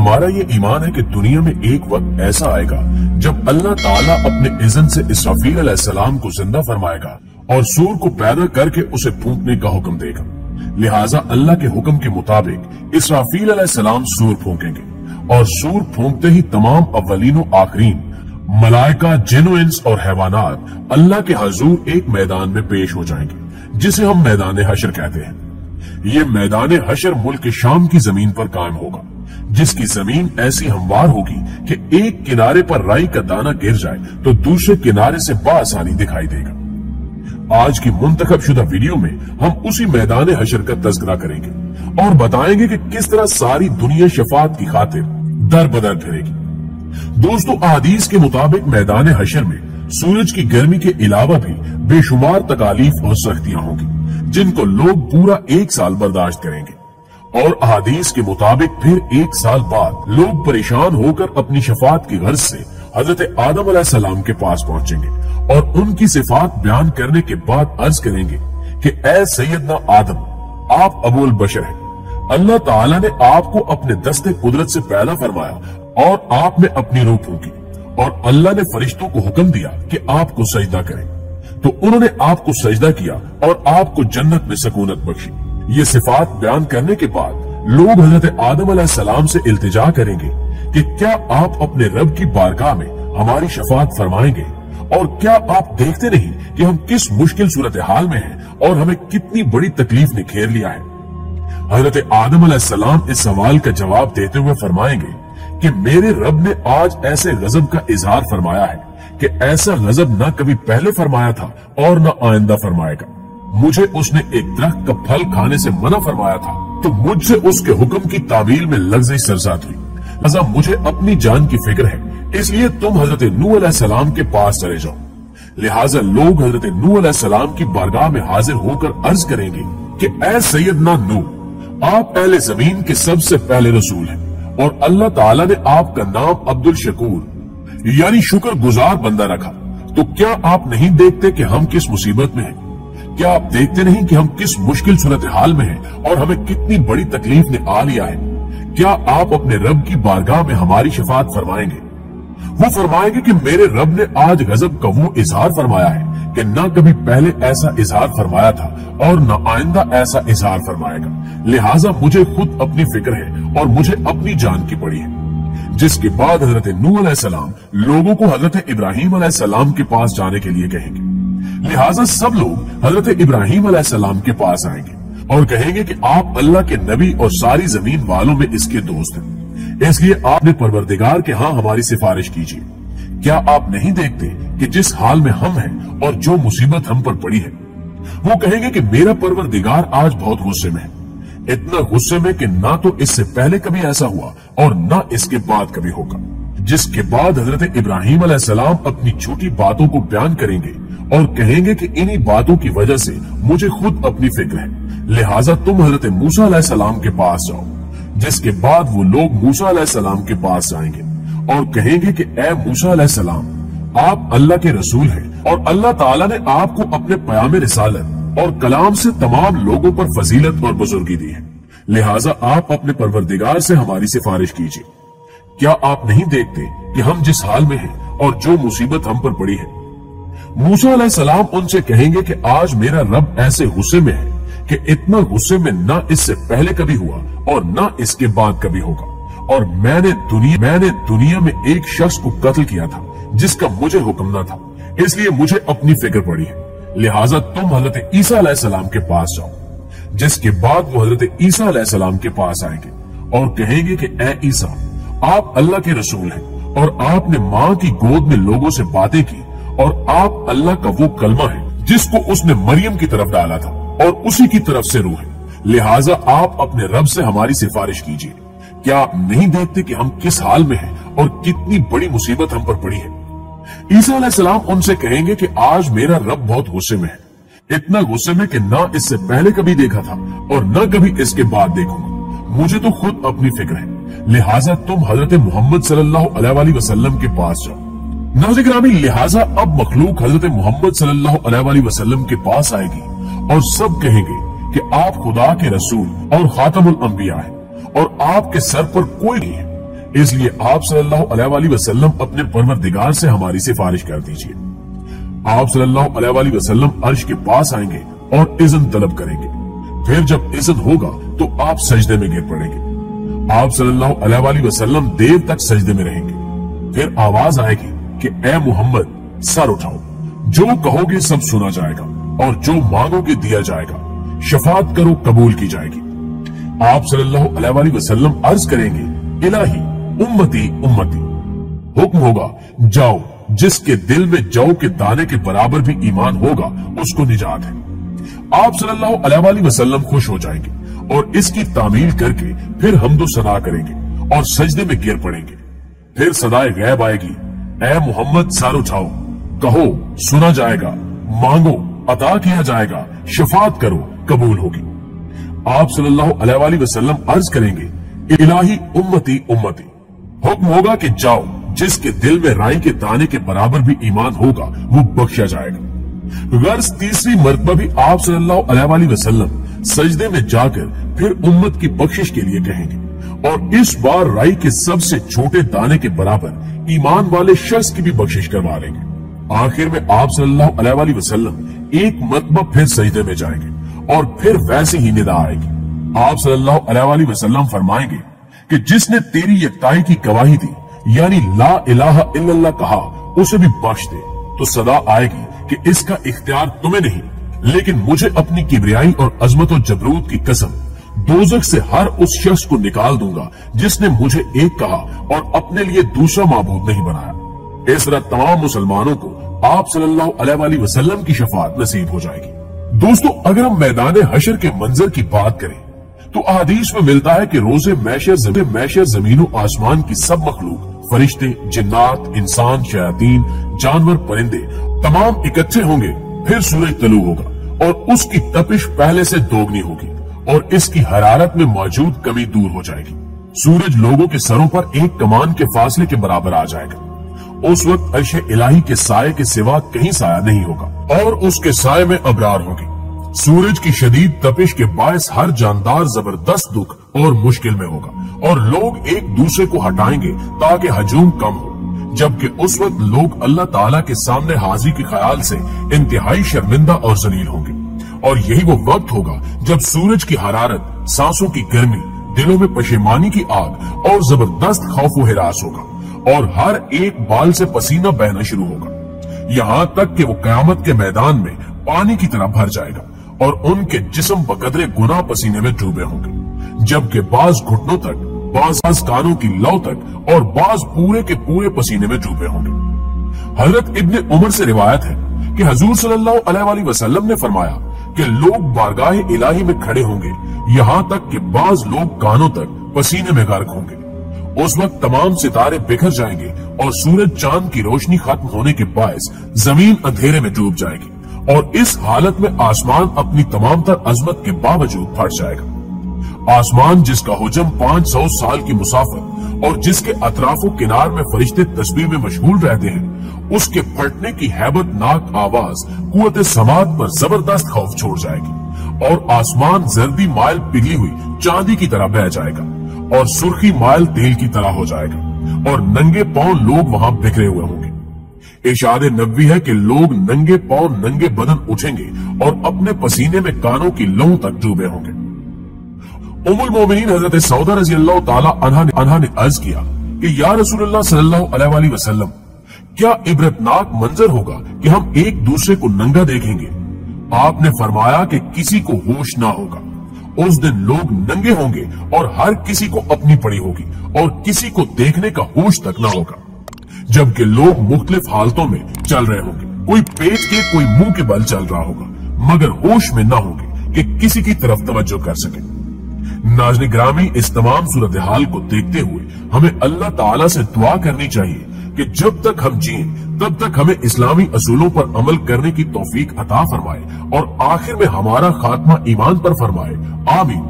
हमारा ये ईमान है कि दुनिया में एक वक्त ऐसा आएगा जब अल्लाह ताला अपने इज़्न से इसराफील अलैहिस्सलाम को जिंदा फरमाएगा और सूर को पैदा करके उसे फूंकने का हुक्म देगा। लिहाजा अल्लाह के हुक्म के मुताबिक इसराफील अलैहिस्सलाम सूर फूंकेंगे और सूर फूंकते ही तमाम अव्वलीन और आखरीन मलाइका, जिन्नो, इंस और हैवानात अल्लाह के हजूर एक मैदान में पेश हो जाएंगे जिसे हम मैदान हशर कहते हैं। ये मैदान हशर मुल्क शाम की जमीन पर कायम होगा, जिसकी जमीन ऐसी हमवार होगी कि एक किनारे पर राई का दाना गिर जाए तो दूसरे किनारे से बाआसानी दिखाई देगा। आज की मुंतखब शुदा वीडियो में हम उसी मैदान हशर का तज़किरा करेंगे और बताएंगे कि किस तरह सारी दुनिया शफात की खातिर दर बदर फिरेगी। दोस्तों, अहादीस के मुताबिक मैदान हशर में सूरज की गर्मी के अलावा भी बेशुमार तकालीफ और सख्तियां होंगी जिनको लोग पूरा एक साल बर्दाश्त करेंगे और अहादीस के मुताबिक फिर एक साल बाद लोग परेशान होकर अपनी शफात की गर्ज से हजरत आदम अलैहिस्सलाम के पास पहुंचेंगे और उनकी सिफात बयान करने के बाद अर्ज करेंगे कि ऐ सैयदना आदम, आप अबुल बशर हैं। अल्लाह ताला ने आपको अपने दस्ते कुदरत से पैदा फरमाया और आप में अपनी रूह फूंकी और अल्लाह ने फरिश्तों को हुक्म दिया कि आपको सजदा करें, तो उन्होंने आपको सजदा किया और आपको जन्नत में सकूनत बख्शी। ये सिफात बयान करने के बाद लोग हजरत आदम अलैहिस्सलाम से इल्तिजा करेंगे कि क्या आप अपने रब की बारगाह में हमारी शफात फरमाएंगे और क्या आप देखते नहीं कि हम किस मुश्किल सूरत हाल में हैं और हमें कितनी बड़ी तकलीफ ने घेर लिया है। हजरत आदम अलैहिस्सलाम इस सवाल का जवाब देते हुए फरमाएंगे कि मेरे रब ने आज ऐसे गजब का इजहार फरमाया है कि ऐसा गजब न कभी पहले फरमाया था और न आइंदा फरमाएगा। मुझे उसने एक दरख्त का फल खाने से मना फरमाया था तो मुझसे उसके हुक्म की तामील में लफ्ज़ सरसात हुई। लिहाजा मुझे अपनी जान की फिक्र है, इसलिए तुम हजरत नूह अलैहिस्सलाम के पास चले जाओ। लिहाजा लोग हजरत नूह अलैहिस्सलाम की बारगाह में हाजिर होकर अर्ज करेंगे कि ऐ सैयदना नूह, आप अहले जमीन के सबसे पहले रसूल हैं और अल्लाह ताला ने आपका नाम अब्दुल शकूर यानी शुक्र गुजार बंदा रखा, तो क्या आप नहीं देखते कि हम किस मुसीबत में हैं? क्या आप देखते नहीं कि हम किस मुश्किल सूरत हाल में हैं और हमें कितनी बड़ी तकलीफ ने आ लिया है? क्या आप अपने रब की बारगाह में हमारी शफात फरमाएंगे? वो फरमाएंगे कि मेरे रब ने आज गजब का वो इजहार फरमाया है कि न कभी पहले ऐसा इजहार फरमाया था और न आइंदा ऐसा इजहार फरमाएगा। लिहाजा मुझे खुद अपनी फिक्र है और मुझे अपनी जान की पड़ी है। जिसके बाद हजरत नूह अलैहिस्सलाम लोगों को हजरत इब्राहीम अलैहिस्सलाम के पास जाने के लिए कहेंगे। लिहाजा सब लोग हजरत इब्राहीम अलैहिस्सलाम के पास आएंगे और कहेंगे कि आप अल्लाह के नबी और सारी जमीन वालों में इसके दोस्त हैं, इसलिए आपने परवरदिगार के यहाँ हमारी सिफारिश कीजिए। क्या आप नहीं देखते कि जिस हाल में हम हैं और जो मुसीबत हम पर पड़ी है? वो कहेंगे कि मेरा परवरदिगार आज बहुत गुस्से में है, इतना गुस्से में कि ना तो इससे पहले कभी ऐसा हुआ और ना इसके बाद कभी होगा। जिसके बाद हजरत इब्राहीम अलैहिस्सलाम अपनी झूठी बातों को बयान करेंगे और कहेंगे कि इन्हीं बातों की वजह से मुझे खुद अपनी फिक्र है, लिहाजा तुम हजरत मूसा अलैहिस्सलाम के पास जाओ। जिसके बाद वो लोग मूसा अलैहिस्सलाम के पास जाएंगे और कहेंगे कि ए मूसा अलैहिस्सलाम, आप अल्लाह के रसूल हैं और अल्लाह ताला ने आपको अपने पयामे रिसालत और कलाम से तमाम लोगों पर फजीलत और बुजुर्गी दी है, लिहाजा आप अपने परवरदिगार से हमारी सिफारिश कीजिए। क्या आप नहीं देखते कि हम जिस हाल में हैं और जो मुसीबत हम पर पड़ी है? मूसा अलैहिस्सलाम उनसे कहेंगे कि आज मेरा रब ऐसे गुस्से में है कि इतना गुस्से में ना इससे पहले कभी हुआ और ना इसके बाद कभी होगा, और मैंने दुनिया में एक शख्स को कत्ल किया था जिसका मुझे हुक्म न था, इसलिए मुझे अपनी फिक्र पड़ी है। लिहाजा तुम हजरत ईसा अलैहिस्सलाम के पास जाओ। जिसके बाद वो हजरत ईसा अलैहिस्सलाम के पास आएंगे और कहेंगे कि ए ईसा, आप अल्लाह के रसूल हैं और आपने माँ की गोद में लोगों से बातें की और आप अल्लाह का वो कलमा है जिसको उसने मरियम की तरफ डाला था और उसी की तरफ से रूह है, लिहाजा आप अपने रब से हमारी सिफारिश कीजिए। क्या आप नहीं देखते कि हम किस हाल में हैं और कितनी बड़ी मुसीबत हम पर पड़ी है? ईसा अलैहिस्सलाम उनसे कहेंगे कि आज मेरा रब बहुत गुस्से में है, इतना गुस्से में कि ना इससे पहले कभी देखा था और न कभी इसके बाद देखूंगा। मुझे तो खुद अपनी फिक्र है, लिहाजा तुम हजरत मोहम्मद सल्लल्लाहु अलैहि वसल्लम के पास जाओ। नाज़रीन गिरामी, लिहाजा अब मखलूक हजरत मोहम्मद सल्लल्लाहु अलैहि वसल्लम के पास आएगी और सब कहेंगे कि आप खुदा के रसूल और खातमुल अंबिया हैं और आपके सर पर कोई नहीं है। इसलिए आप सल्लल्लाहु अलैहि वसल्लम अपने परवरदिगार से हमारी सिफारिश कर दीजिए। आप सल्लल्लाहु अलैहि वसल्लम अर्श के पास आएंगे और इज़्न तलब करेंगे। फिर जब इज़्न होगा तो आप सजदे में गिर पड़ेंगे। आप सल्लल्लाहु अलैहि वसल्लम देर तक सजदे में रहेंगे। फिर आवाज आएगी कि ए मोहम्मद, सर उठाओ, जो कहोगे सब सुना जाएगा और जो मांगोगे दिया जाएगा, शफात करो कबूल की जाएगी। आप सल्लल्लाहु अलैहि वसल्लम अर्ज करेंगे, इलाही उम्मती उम्मती। हुक्म होगा, जाओ, जिसके दिल में जौ के दाने के बराबर भी ईमान होगा उसको निजात है। आप सल्लल्लाहु अलैहि वसल्लम खुश हो जाएंगे और इसकी तामील करके फिर हम्दो सना करेंगे और सजदे में गिर पड़ेंगे। फिर सदाए गैब आएगी, ए मोहम्मद, सर उठाओ, कहो सुना जाएगा, मांगो अता किया जाएगा, शफात करो कबूल होगी। आप सल्लल्लाहु अलैहि वसल्लम अर्ज करेंगे, इलाही उम्मती उम्मती। हुक्म होगा कि जाओ, जिसके दिल में राई के दाने के बराबर भी ईमान होगा वो बख्शा जाएगा। गर्ज तीसरी मर्तबा भी आप सल्लल्लाहु अलैहि वसल्लम सजदे में जाकर फिर उम्मत की बख्शिश के लिए कहेंगे और इस बार राई के सबसे छोटे दाने के बराबर ईमान वाले शख्स की भी बख्शिश करवा लेंगे। आखिर में आप सल्लल्लाहु अलैहि वसल्लम एक मर्तबा फिर सजदे में जाएंगे और फिर वैसी ही निदा आएगी। आप सल्लल्लाहु अलैहि वसल्लम फरमाएंगे कि जिसने तेरी यकताई की गवाही दी यानी ला इलाहा इल्लल्लाह कहा, उसे भी बख्श दे। तो सदा आएगी कि इसका इख्तियार तुम्हें नहीं, लेकिन मुझे अपनी किबरियाई और अजमत और जबरूत की कसम, दोजख से हर उस शख्स को निकाल दूंगा जिसने मुझे एक कहा और अपने लिए दूसरा माबूद नहीं बनाया। इस तरह तमाम मुसलमानों को आप सल्लल्लाहु अलैहि वसल्लम की शफाअत नसीब हो जाएगी। दोस्तों, अगर हम मैदान हशर के मंजर की बात करें तो अहादीस में मिलता है कि रोजे मैशर जमीनों आसमान की सब मखलूक, फरिश्ते, जिन्नात, इंसान, शयातीन, जानवर, परिंदे तमाम इकट्ठे होंगे। फिर सूरज तलू होगा और उसकी तपिश पहले से दोगुनी होगी और इसकी हरारत में मौजूद कमी दूर हो जाएगी। सूरज लोगों के सरों पर एक कमान के फासले के बराबर आ जाएगा। उस वक्त अर्श इलाही के साये के सिवा कहीं साया नहीं होगा और उसके साये में अबरार होंगे। सूरज की शदीद तपिश के बायस हर जानदार जबरदस्त दुख और मुश्किल में होगा और लोग एक दूसरे को हटाएंगे ताकि हजूम कम हो, जबकि उस वक्त लोग अल्लाह ताला के सामने हाजिरी के ख्याल से इंतहाई शर्मिंदा और जलील होंगे। और यही वो वक्त होगा जब सूरज की हरारत, सांसों की गर्मी, दिलों में पशेमानी की आग और जबरदस्त खौफ व हिरास होगा और हर एक बाल से पसीना बहना शुरू होगा, यहाँ तक कि वो कयामत के मैदान में पानी की तरह भर जाएगा और उनके जिस्म बकदरे गुनाह पसीने में डूबे होंगे, जबकि बाज घुटनों तक, बाज कानों की लौ तक और बाज पूरे के पूरे पसीने में डूबे होंगे। हजरत इब्ने उमर से रिवायत है कि हुजूर सल्लल्लाहु अलैहि वसल्लम ने फरमाया कि लोग बारगाह इलाही में खड़े होंगे, यहाँ तक कि बाज लोग कानों तक पसीने में गर्क होंगे। उस वक्त तमाम सितारे बिखर जाएंगे और सूरज चांद की रोशनी खत्म होने के बायस जमीन अंधेरे में डूब जाएगी और इस हालत में आसमान अपनी तमाम तर अजमत के बावजूद फट जाएगा। आसमान जिसका हुजम 500 साल की मुसाफत और जिसके अतराफो किनार में फरिश्ते तस्बीह में मशगूल रहते हैं, उसके फटने की हैबतनाक आवाज कुव्वत समात पर जबरदस्त खौफ छोड़ जाएगी और आसमान जर्दी माइल पिघली हुई चांदी की तरह बह जाएगा और सुर्खी माइल तेल की तरह हो जाएगा और नंगे पांव लोग वहां बिखरे हुए होंगे। इरशाद नबवी है कि लोग नंगे पांव नंगे बदन उठेंगे और अपने पसीने में कानों की लौ तक डूबे होंगे। उम्मुल मोमिनीन हजरत सौदा रज़ी अल्लाह ताला अन्हा ने अर्ज किया कि या रसूलल्लाह सल्लल्लाहु अलैहि वसल्लम, क्या इबरतनाक मंजर होगा कि हम एक दूसरे को नंगा देखेंगे? आपने फरमाया कि किसी को होश ना होगा। उस दिन लोग नंगे होंगे और हर किसी को अपनी पड़ी होगी और किसी को देखने का होश तक ना होगा, जबकि लोग मुख्तलिफ हालतों में चल रहे होंगे। कोई पेट के, कोई मुंह के बल चल रहा होगा, मगर होश में ना होंगे कि किसी की तरफ तवज्जो कर सके। नाज़रीन ग्रामी, इस तमाम सूरत हाल को देखते हुए हमें अल्लाह ताला से दुआ करनी चाहिए कि जब तक हम जिए तब तक हमें इस्लामी असूलों पर अमल करने की तौफीक अता फरमाए और आखिर में हमारा खात्मा ईमान पर फरमाए। आमीन।